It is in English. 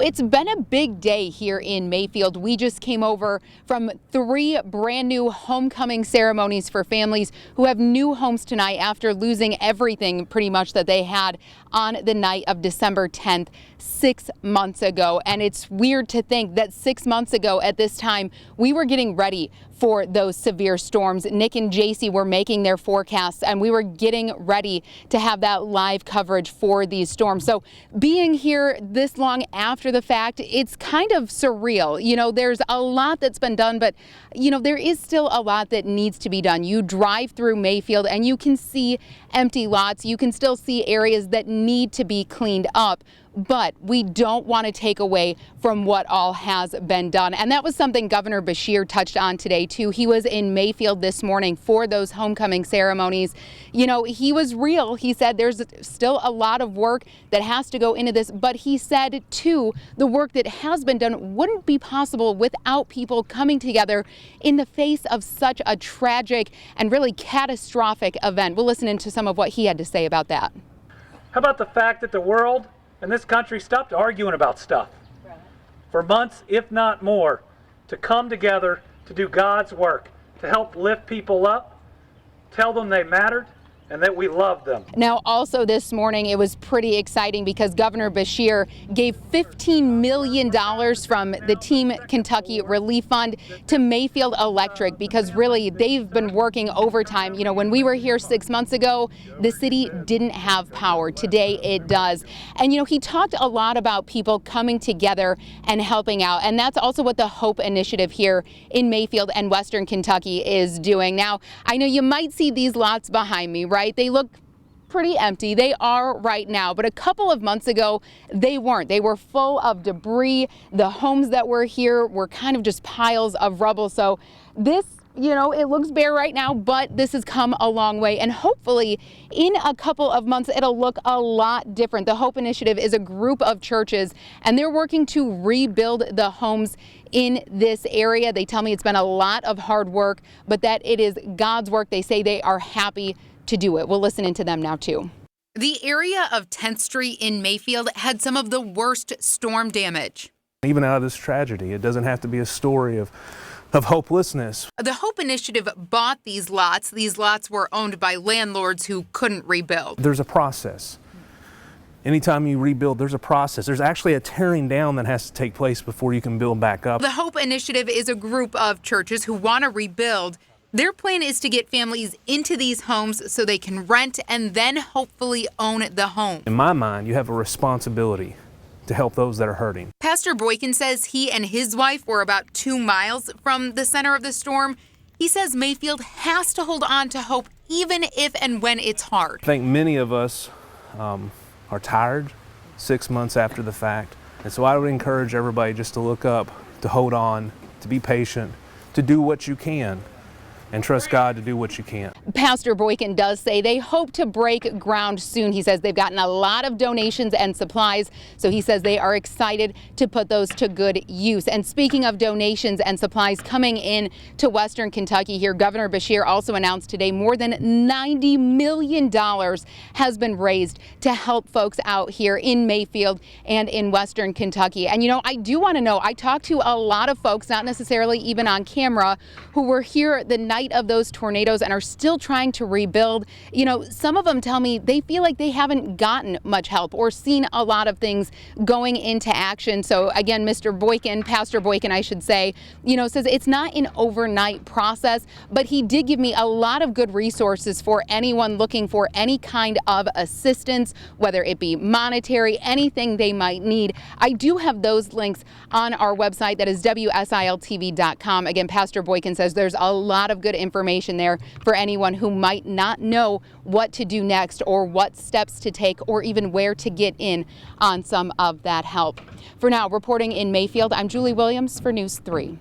It's been a big day here in Mayfield. We just came over from 3 brand new homecoming ceremonies for families who have new homes tonight after losing everything pretty much that they had on the night of December 10th, 6 months ago. And it's weird to think that 6 months ago at this time, we were getting ready for those severe storms. Nick and JC were making their forecasts and we were getting ready to have that live coverage for these storms. So being here this long after the fact, it's kind of surreal. You know, there's a lot that's been done, but you know, there is still a lot that needs to be done. You drive through Mayfield and you can see empty lots. You can still see areas that need to be cleaned up. But we don't want to take away from what all has been done. And that was something Governor Beshear touched on today, too. He was in Mayfield this morning for those homecoming ceremonies. You know, he was real. He said there's still a lot of work that has to go into this. But he said, too, the work that has been done wouldn't be possible without people coming together in the face of such a tragic and really catastrophic event. We'll listen into some of what he had to say about that. How about the fact that the world and this country stopped arguing about stuff for months, if not more, to come together to do God's work, to help lift people up, tell them they mattered, and that we love them. Now, also this morning, it was pretty exciting because Governor Beshear gave $15 million from the Team Kentucky Relief Fund to Mayfield Electric because really they've been working overtime. You know, when we were here 6 months ago, the city didn't have power. Today it does. And, you know, he talked a lot about people coming together and helping out. And that's also what the Hope Initiative here in Mayfield and Western Kentucky is doing. Now, I know you might see these lots behind me, right? They look pretty empty. They are right now, but a couple of months ago, they weren't. They were full of debris. The homes that were here were kind of just piles of rubble. So this, you know, it looks bare right now, but this has come a long way. And hopefully in a couple of months, it'll look a lot different. The Hope Initiative is a group of churches and they're working to rebuild the homes in this area. They tell me it's been a lot of hard work, but that it is God's work. They say they are happy to do it. We'll listen into them now too. The area of 10th Street in Mayfield had some of the worst storm damage. Even out of this tragedy, it doesn't have to be a story of hopelessness. The Hope Initiative bought these lots. These lots were owned by landlords who couldn't rebuild. There's a process. Anytime you rebuild, there's a process. There's actually a tearing down that has to take place before you can build back up. The Hope Initiative is a group of churches who want to rebuild. Their plan is to get families into these homes so they can rent and then hopefully own the home. In my mind, you have a responsibility to help those that are hurting. Pastor Boykin says he and his wife were about 2 miles from the center of the storm. He says Mayfield has to hold on to hope even if and when it's hard. I think many of us are tired 6 months after the fact. And so I would encourage everybody just to look up, to hold on, to be patient, to do what you can, and trust God to do what you can. Pastor Boykin does say they hope to break ground soon. He says they've gotten a lot of donations and supplies, so he says they are excited to put those to good use. And speaking of donations and supplies coming in to Western Kentucky here, Governor Beshear also announced today more than $90 million has been raised to help folks out here in Mayfield and in Western Kentucky. And you know, I do want to know, I talked to a lot of folks, not necessarily even on camera, who were here the night of those tornadoes and are still trying to rebuild. You know, some of them tell me they feel like they haven't gotten much help or seen a lot of things going into action. So again, Mr. Boykin, Pastor Boykin, I should say, you know, says it's not an overnight process, but he did give me a lot of good resources for anyone looking for any kind of assistance, whether it be monetary, anything they might need. I do have those links on our website, that is WSILTV.com. Again, Pastor Boykin says there's a lot of good information there for anyone who might not know what to do next or what steps to take or even where to get in on some of that help. For now, reporting in Mayfield, I'm Julie Williams for News 3.